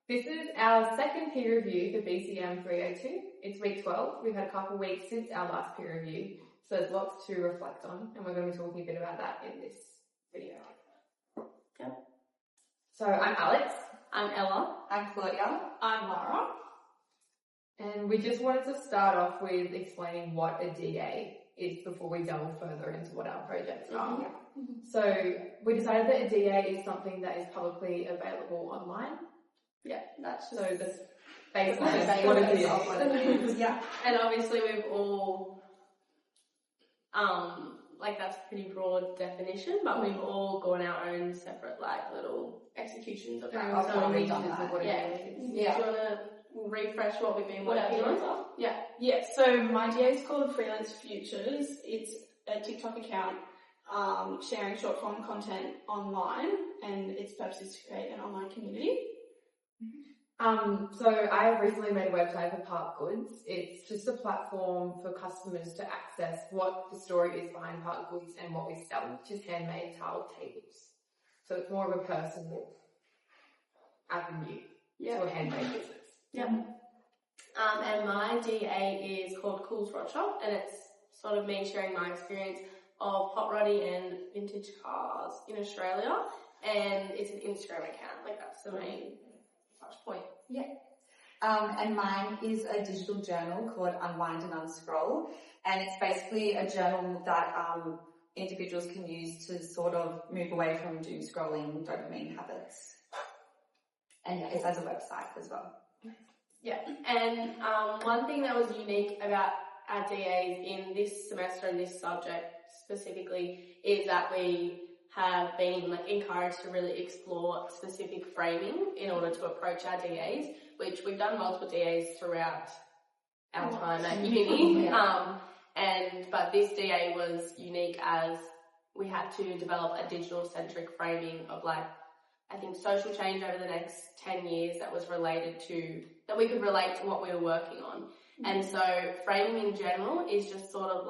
This is our second peer review for BCM 302. It's week 12. We've had a couple of weeks since our last peer review, so there's lots to reflect on, and we're going to be talking a bit about that in this video. Yep. So I'm Alex. I'm Ella. I'm Claudia. I'm Lara. And we just wanted to start off with explaining what a DA is before we delve further into what our projects are. Mm-hmm. So we decided that a DA is something that is publicly available online. Yeah, that's just... So the baseline, what it is. Yeah. And obviously we've all, that's a pretty broad definition, but we've all gone our own separate, little executions of that. So Do you want to refresh what we've been working on? Yeah, so my DA is called Freelance Futures. It's a TikTok account sharing short form content online, and its purpose is to create an online community. So I have recently made a website for Park Goods. It's just a platform for customers to access what the story is behind Park Goods and what we sell, which is handmade tiled tables. So it's more of a personal avenue to a handmade business. Yeah. And my DA is called Cool's Rod Shop, and it's sort of me sharing my experience of hot roddy and vintage cars in Australia, and it's an Instagram account. That's the main touch point. Yeah. And mine is a digital journal called Unwind and Unscroll, and it's basically a journal that individuals can use to sort of move away from doom scrolling dopamine habits. And it's as a website as well. Yeah, and one thing that was unique about our DAs in this semester and this subject specifically is that we have been encouraged to really explore specific framing in order to approach our DAs, which we've done multiple DAs throughout our time at uni. But this DA was unique as we had to develop a digital-centric framing of I think social change over the next 10 years that was that we could relate to what we were working on. And so framing in general is just sort of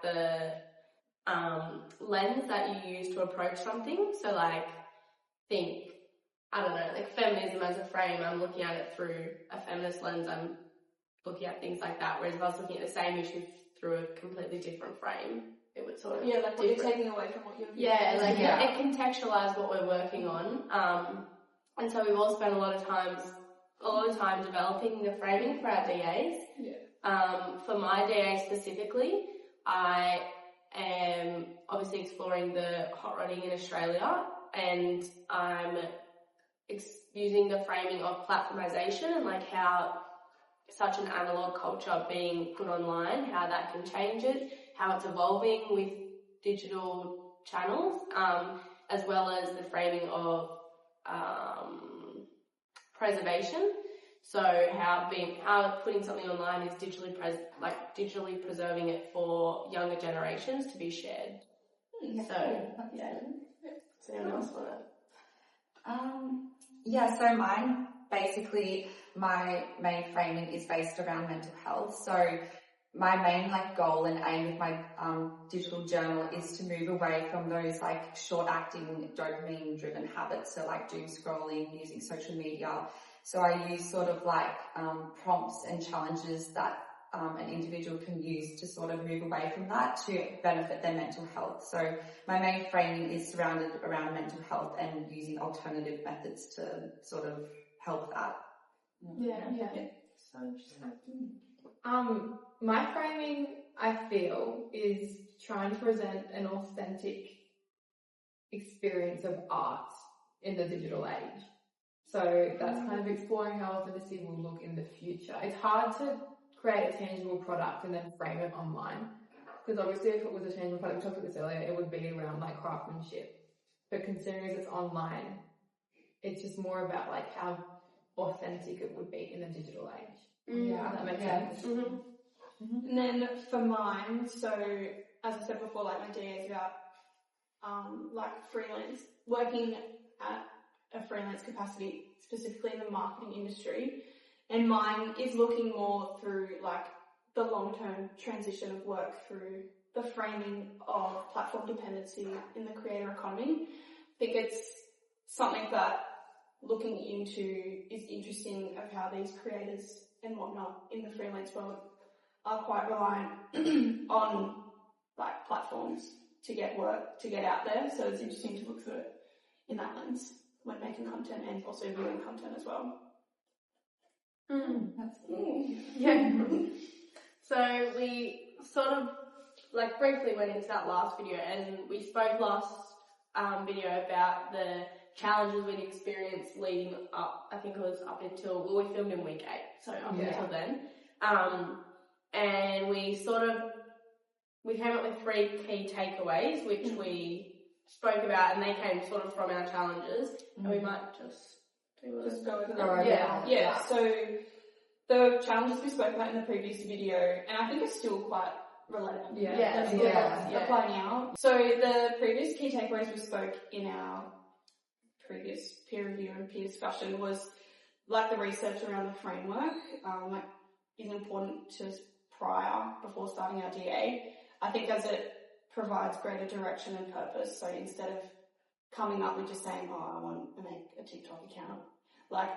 the lens that you use to approach something. So think, feminism as a frame, I'm looking at it through a feminist lens, I'm looking at things like that, whereas if I was looking at the same issue through a completely different frame, it would sort of... Yeah, what you're taking away from what you're... It contextualized what we're working on. And so we've all spent a lot of time developing the framing for our DAs. Yeah. For my DA specifically, I am obviously exploring the hot rodding in Australia, and I'm using the framing of platformization and how such an analog culture being put online, how that can change it, how it's evolving with digital channels, as well as the framing of preservation. So how putting something online is digitally preserving it for younger generations to be shared. So anyone else want to? So mine, basically, my main framing is based around mental health. So my main goal and aim with my digital journal is to move away from those short-acting dopamine-driven habits. So doom scrolling, using social media. So I use sort of prompts and challenges that an individual can use to sort of move away from that to benefit their mental health. So my main framing is surrounded around mental health and using alternative methods to sort of help that. Yeah. So my framing, I feel, is trying to present an authentic experience of art in the digital age. So that's kind of exploring how authenticity will look in the future. It's hard to create a tangible product and then frame it online, because obviously if it was a tangible product, we talked about this earlier, it would be around craftsmanship. But considering it's online, it's just more about how authentic it would be in the digital age. Yeah, does that make sense? Mm-hmm. Mm-hmm. And then for mine, so as I said before, my DA is about freelance, working at a freelance capacity, specifically in the marketing industry. And mine is looking more through the long-term transition of work through the framing of platform dependency in the creator economy. I think it's something that looking into is interesting of how these creators and whatnot in the freelance world are quite reliant on like platforms to get work, to get out there. So it's interesting to look through it in that lens when making content and also viewing content as well. That's cool. Yeah. So we sort of like briefly went into that last video, and we spoke last video about the challenges we'd experienced leading up. I think it was up until, well, we filmed in week 8, so up until then. And we came up with 3 key takeaways, which we spoke about, and they came sort of from our challenges, and we might just go over that. Yeah. So the challenges we spoke about in the previous video, and I think it's still quite relevant. Apply now. So the previous key takeaways we spoke in our previous peer review and peer discussion was like the research around the framework, like is important to prior before starting our DA. I think as it provides greater direction and purpose. So instead of coming up with just saying, oh, I want to make a TikTok account, like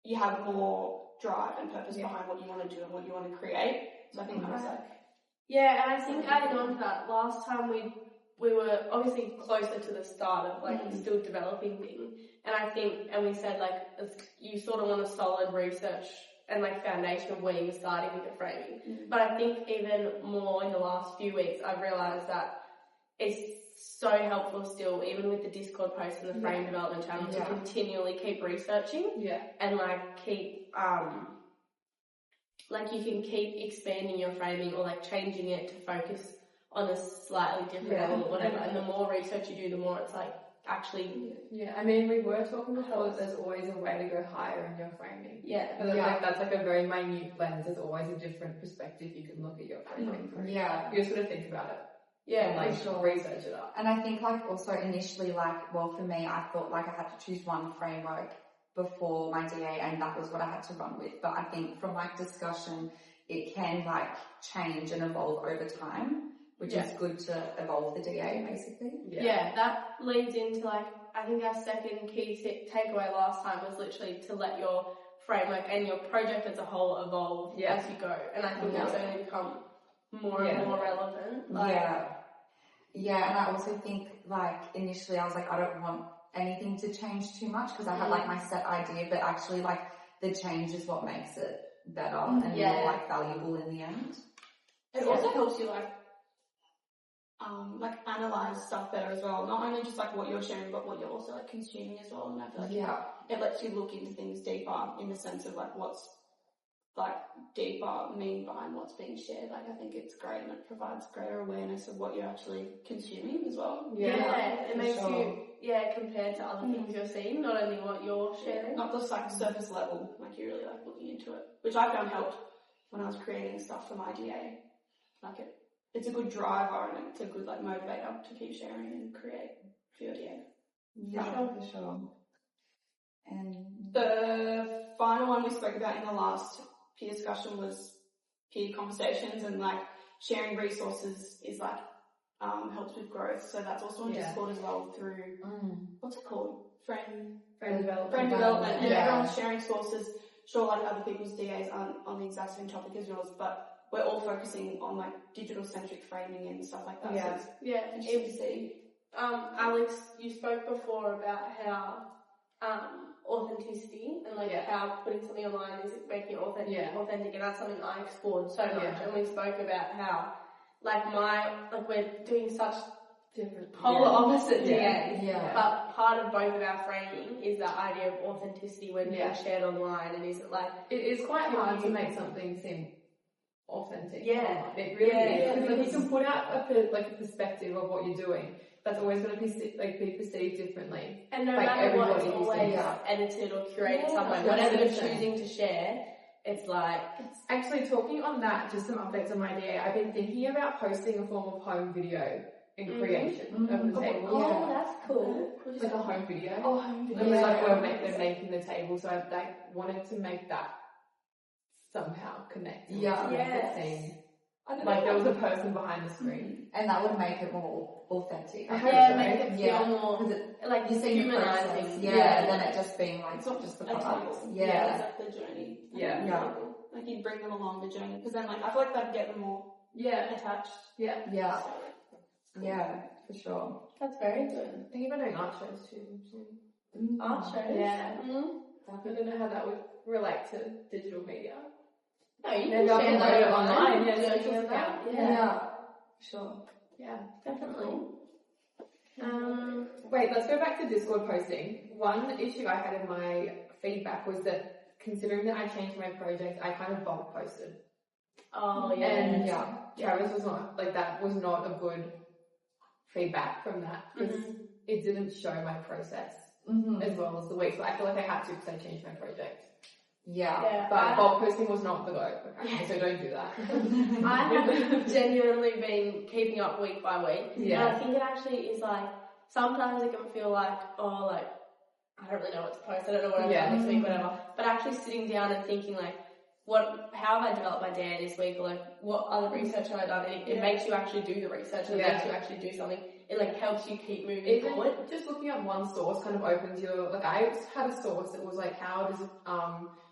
you have more drive and purpose behind what you want to do and what you want to create. So I think that was like... Yeah, and I think adding on to that, last time we were obviously closer to the start of like still developing things, and we said like you sort of want a solid research and like foundation of where you're starting with your framing. But I think even more in the last few weeks, I've realised that it's so helpful still, even with the Discord posts and the frame development channel, to continually keep researching and like keep like you can keep expanding your framing or like changing it to focus on a slightly different level or whatever. And the more research you do, the more it's like actually... I mean, we were talking before that there's always a way to go higher in your framing. But like that's like a very minute lens. There's always a different perspective you can look at your framing from. You just got to think about it. And like research it up. And I think like also initially like, well for me, I thought like I had to choose one framework before my DA and that was what I had to run with. But I think from like discussion, it can like change and evolve over time, which is good to evolve the DA basically. That leads into like, I think our second key takeaway last time was literally to let your framework and your project as a whole evolve as you go. And I think that's only become more and more relevant. And I also think like initially I was like, I don't want anything to change too much because I had like my set idea, but actually like the change is what makes it better and more like valuable in the end. It also helps you like analyze stuff better as well. Not only just like what you're sharing, but what you're also like consuming as well. And I feel like it lets you look into things deeper in the sense of like what's like deeper meaning behind what's being shared. Like I think it's great and it provides greater awareness of what you're actually consuming as well. It makes you compared to other things you're seeing, not only what you're sharing. Not just like surface level, like you're really like looking into it, which I found helped when I was creating stuff for my DA. Like it's a good driver and it's a good like motivator to keep sharing and create for your DA. For sure. And the final one we spoke about in the last peer discussion was peer conversations, and like sharing resources is like helps with growth. So that's also on Discord as well through what's it called? Friend development. And everyone's sharing sources. Sure, like other people's DAs aren't on the exact same topic as yours, but we're all focusing on like digital centric framing and stuff like that. So it's interesting to see. Alex, you spoke before about how authenticity and like how putting something online is making it authentic, and that's something I explored so much. And we spoke about how we're doing such different polar opposite DAs, but part of both of our framing is that idea of authenticity when being shared online, and is it like it is quite hard to make something seem authentic. It really is. Because like you can put out a perspective of what you're doing. That's always going to be perceived differently. And no matter what, it's always edited or curated some way. Whatever you're choosing to share, it's like... It's actually talking on that, just some updates on my DA. I've been thinking about posting a form of home video in creation of the table. Oh, that's cool. It's like a home video. Oh, home video. And it's like they're making the table, so I wanted to make that somehow connect. Yes. I don't like know. there was a person behind the screen. And that would make it more authentic. I hope Yeah, so. make it feel more 'Cause it, like you see the process, humanizing. and then it just being like It's not just the a product. table. Yeah. It's like the journey. Yeah. Yeah. Like you bring them along the journey because then like I feel like that'd get them more Yeah. attached. Yeah. Yeah, So, yeah, for sure. That's very good. I think about doing art shows too. Art shows. Yeah. Mm. I don't know how that would relate to digital media. No, you Maybe can I'll share promote that it online. Yeah, journey social of that. account. Yeah, Sure. Yeah. definitely. Wait, let's go back to Discord posting. One issue I had in my feedback was that considering that I changed my project, I kind of bulk posted. Oh yeah. And Yeah. Travis was not, like that was not a good feedback from that because it didn't show my process Mm-hmm. as well as the week. So I feel like I had to because I changed my project. Yeah. Yeah, But bulk posting was not the go, apparently, so don't do that. I have genuinely been keeping up week by week. Yeah. And I think it actually is like, sometimes it can feel like, oh, like, I don't really know what to post, I don't know what I've done next week, whatever. But actually sitting down and thinking like, how have I developed my DA this week, or like, what other research have I done? And it makes you actually do the research, and it makes you actually do something. It like helps you keep moving forward. Just looking at one source kind of opens your, like I had a source that was like, how does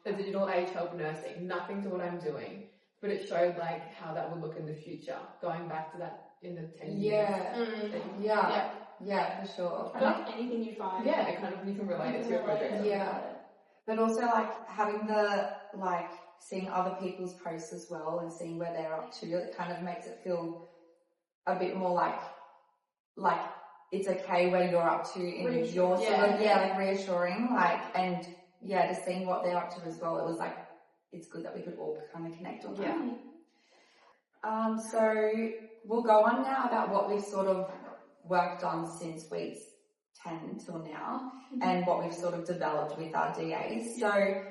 the digital age help nursing? Nothing to what I'm doing. But it showed like how that would look in the future, going back to that in the 10 years. Yeah. thing. Yeah, for sure. I feel like anything you find. Yeah, it kind of, you can relate it to your project. Yeah. But also like having seeing other people's posts as well and seeing where they're up to, it kind of makes it feel a bit more like it's okay where you're up to in your sort of, like reassuring, like, and just seeing what they're up to as well. It was like, it's good that we could all kind of connect on that. So we'll go on now about what we've sort of worked on since weeks 10 till now and what we've sort of developed with our DAs. So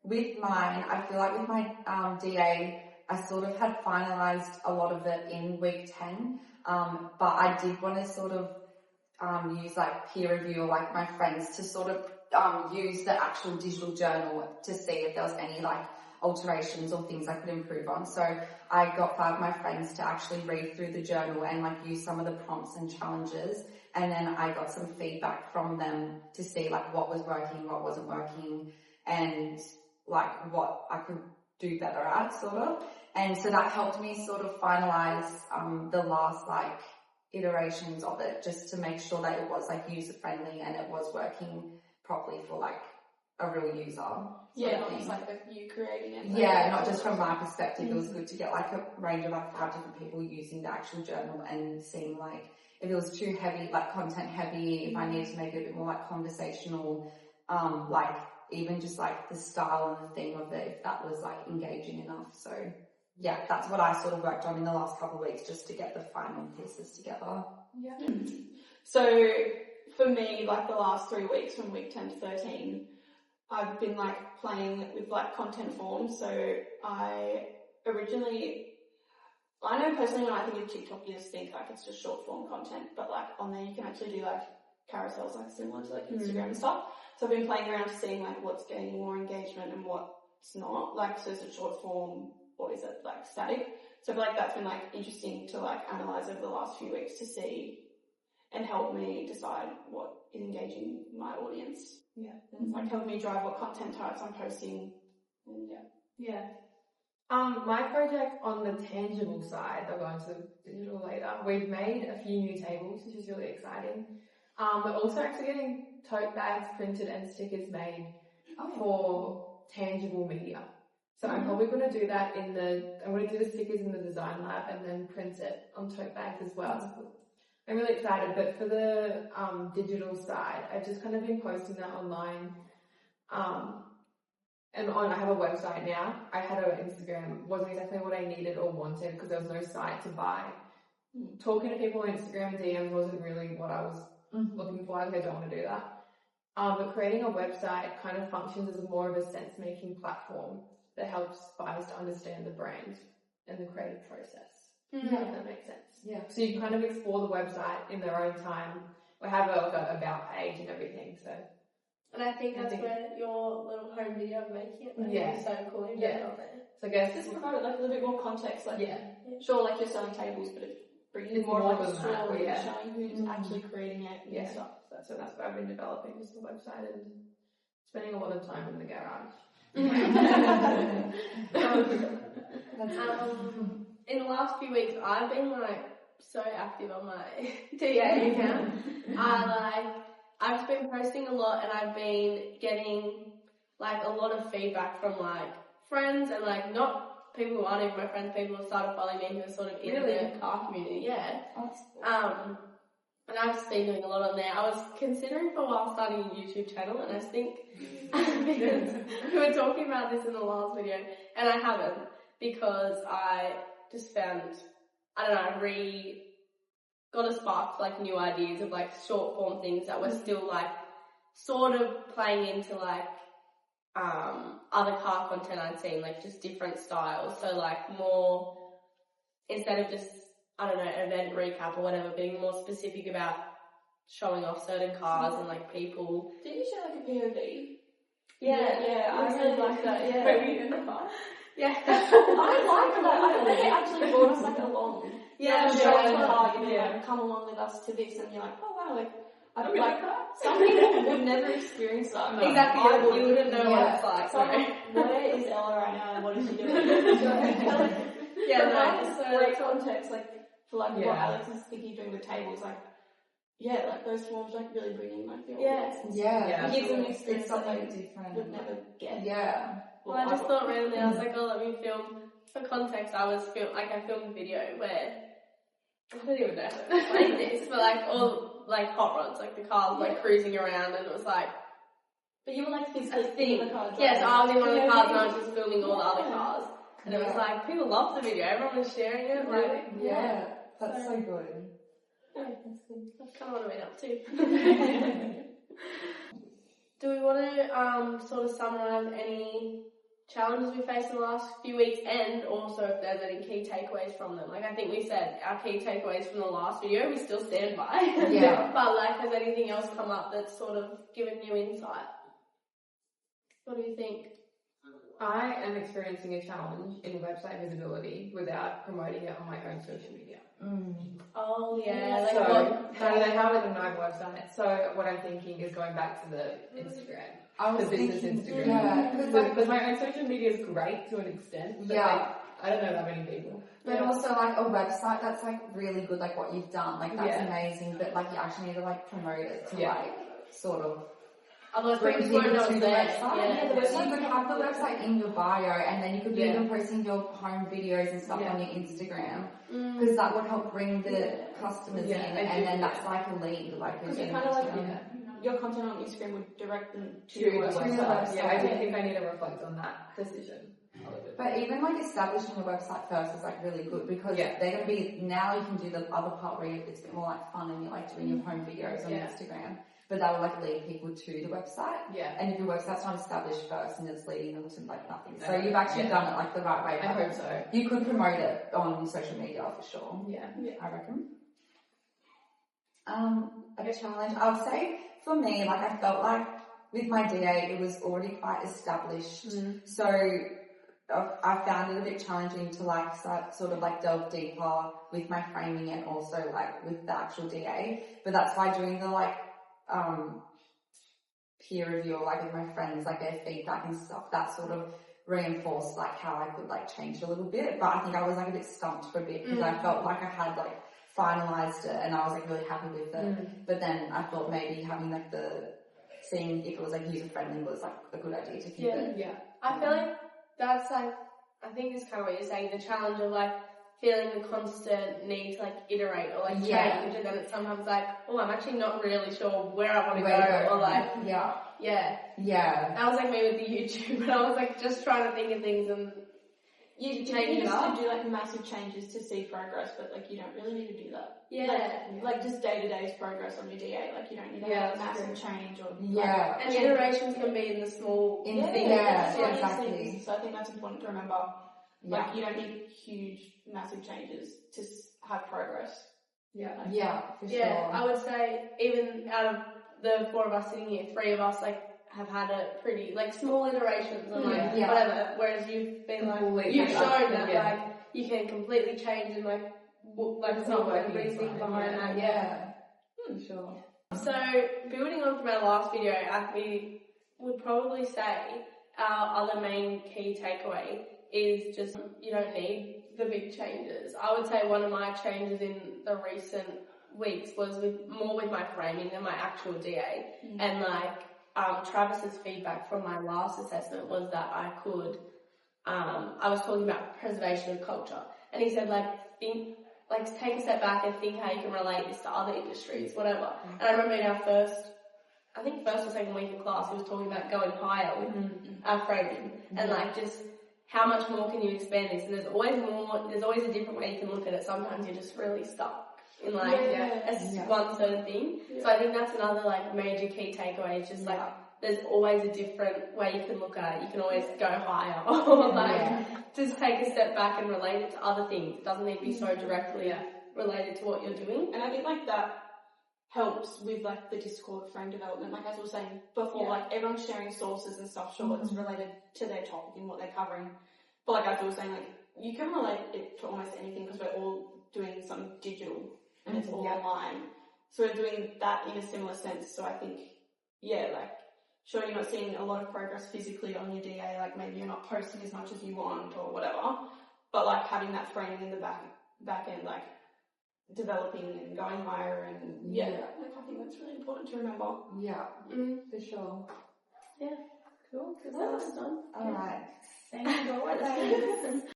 with mine, I feel like with my DA, I sort of had finalised a lot of it in week 10, but I did want to sort of use like peer review or like my friends to sort of use the actual digital journal to see if there was any like alterations or things I could improve on. So I got 5 of my friends to actually read through the journal and like use some of the prompts and challenges, and then I got some feedback from them to see like what was working, what wasn't working, and like what I could do better at sort of. And so that helped me sort of finalize the last like iterations of it, just to make sure that it was like user friendly and it was working properly for like a real user. Yeah, not just like you creating it. Yeah, not just from my perspective. It was good to get like a range of like 5 different people using the actual journal and seeing like if it was too heavy, like content heavy, if I needed to make it a bit more like conversational, like even just like the style and the theme of it, if that was like engaging enough. So yeah, that's what I sort of worked on in the last couple of weeks, just to get the final pieces together. Yeah. So for me, like the last 3 weeks from week 10 to 13, I've been like playing with like content forms. So I know personally when I think of TikTok, you just think like it's just short form content, but like on there you can actually do like carousels, like similar to like Instagram and stuff. So I've been playing around to seeing like what's getting more engagement and what's not. Like, so is it short form or is it like static? So I feel like that's been like interesting to like analyze over the last few weeks to see and help me decide what is engaging my audience. Yeah. And it's like helping me drive what content types I'm posting. And Yeah. My project on the tangible side, I'll go into digital later, we've made a few new tables, which is really exciting. We're also actually getting tote bags printed and stickers made for tangible media. So I'm probably going to do that I'm going to do the stickers in the design lab and then print it on tote bags as well. I'm really excited, but for the digital side, I've just kind of been posting that online. And I have a website now. I had an Instagram, wasn't exactly what I needed or wanted because there was no site to buy. Talking to people on Instagram DMs wasn't really what I was looking for. I don't want to do that. But creating a website kind of functions as more of a sense-making platform that helps buyers to understand the brand and the creative process. If that makes sense. Yeah. So you can kind of explore the website in their own time. We have a about page and everything, so And I think that's where your little home video of making it is so cool. You've done it on there. So I guess Just provide like a little bit more context. Like, yeah. sure, like you're selling tables, but it's bringing It's more more of like a than that, story, yeah. showing who's actually creating it and stuff. So that's what I've been developing, just the website and spending a lot of time in the garage. In the last few weeks, I've been like so active on my DA account. I've just been posting a lot, and I've been getting like a lot of feedback from like friends and like not people who aren't even my friends, people who started following me who are sort of in the car community. Yeah. And I've just been doing a lot on there. I was considering for a while starting a YouTube channel, and I think because we were talking about this in the last video, and I haven't, because I just found, I don't know, got a spark to like new ideas of like short form things that were still like sort of playing into like other car content I'd seen, like just different styles. So like more, instead of just, I don't know, an event recap or whatever, being more specific about showing off certain cars and like people. Didn't you share like a POV? Yeah, I really like that. Yeah. Were you in the car? Yeah. I like that. I think it actually brought us like along. Yeah, showing the car, you know, like, come along with us to this, and you're like, oh wow, like I don't like that. Some people would never experience that. No. Exactly, you wouldn't know what it's like. So where is Ella right now, and what is she doing? Great context, like for like what Alex is thinking doing with tables, like like those forms like really bring in like the audience. It gives them an experience that they would never get. Well, I just thought randomly, I was like, oh, let me film. For context, I filmed a video where I don't even know how to explain this, but like all like hot rods, like the cars like cruising around, and it was like. But you were like physically in the cars. Yes, I was in one of the cars and I was just filming all the other cars. And it was like, people loved the video, everyone was sharing it. Like, that's so good. Yeah, that's good. That's kind of what I've been up to. Do we want to sort of summarise any challenges we faced in the last few weeks, and also if there's any key takeaways from them? Like I think we said our key takeaways from the last video, we still stand by. But like, has anything else come up that's sort of given you insight? What do you think? I am experiencing a challenge in website visibility without promoting it on my own social media. Oh yeah, like so they have it on my website. So what I'm thinking is going back to the Instagram. The business Instagram. Because my own social media is great to an extent, but I don't know that many people. But also like a website that's like really good, like what you've done, like that's amazing, but like you actually need to like promote it to like sort of bring people to the website. So you could have the website in your bio, and then you could be even posting your home videos and stuff on your Instagram, because that would help bring the customers in, and then that's like a lead, like because you kind of like your content on Instagram would direct them to the website. I do think I need to reflect on that decision. But even like establishing a website first is like really good, because they're going to be, now you can do the other part where it's a bit more like fun and you're like doing your home videos on Instagram. But that will like lead people to the website. And if your website's not established first and it's leading them to like nothing. So you've actually done it like the right way. I hope so. You could promote it on social media for sure. I reckon. A challenge, I would say for me, like I felt like with my DA it was already quite established. So I found it a bit challenging to like sort of like delve deeper with my framing and also like with the actual DA. But that's why doing the like peer review, like with my friends, like their feedback and stuff, that sort of reinforced like how I could like change a little bit. But I think I was like a bit stumped for a bit, because I felt like I had like finalized it and I was like really happy with it. But then I thought maybe having like seeing if it was like user friendly was like a good idea to keep it. I feel like that's like, I think it's kind of what you're saying, the challenge of like feeling the constant need to like iterate or like change, and then it's sometimes like, oh, I'm actually not really sure where I want to go, or like that was like me with the YouTube, but I was like just trying to think of things and you changing it up. To do like massive changes to see progress, but like you don't really need to do that. Like just day-to-day progress on your DA, like you don't need to have a massive change or and iterations can be in the small things. Exactly. So I think that's important to remember. Like you don't need huge, massive changes to have progress. For sure. I would say even out of the four of us sitting here, three of us like have had a pretty, like, small iterations and, like, Yeah. whatever, whereas you've been, like, Completely you've shown that, yeah. like, you can completely change and, like, It's not working reasoning fine, behind yeah. that, For sure. So, building on from our last video, we would probably say our other main key takeaway is just you don't need the big changes. I would say one of my changes in the recent weeks was more with my framing than my actual DA. And like Travis's feedback from my last assessment was that I could, I was talking about preservation of culture, and he said take a step back and think how you can relate this to other industries, whatever. And I remember in our first or second week of class, he was talking about going higher with our framing and like just how much more can you expand this? And there's always a different way you can look at it. Sometimes you're just really stuck in one certain thing. Yeah. So I think that's another like major key takeaway. It's just like there's always a different way you can look at it. You can always go higher or just take a step back and relate it to other things. It doesn't need to be so directly related to what you're doing. And I think like that helps with like the Discord frame development. Like as we were saying before, like everyone's sharing sources and stuff, sure it's related to their topic and what they're covering. But like as we were saying, like you can relate it to almost anything because we're all doing something digital and it's all online. So we're doing that in a similar sense. So I think, like sure you're not seeing a lot of progress physically on your DA, like maybe you're not posting as much as you want or whatever, but like having that framing in the back end, like developing and going higher and like I think that's really important to remember. Yeah, for sure. Yeah, cool. That's done. All right. Thank you for watching.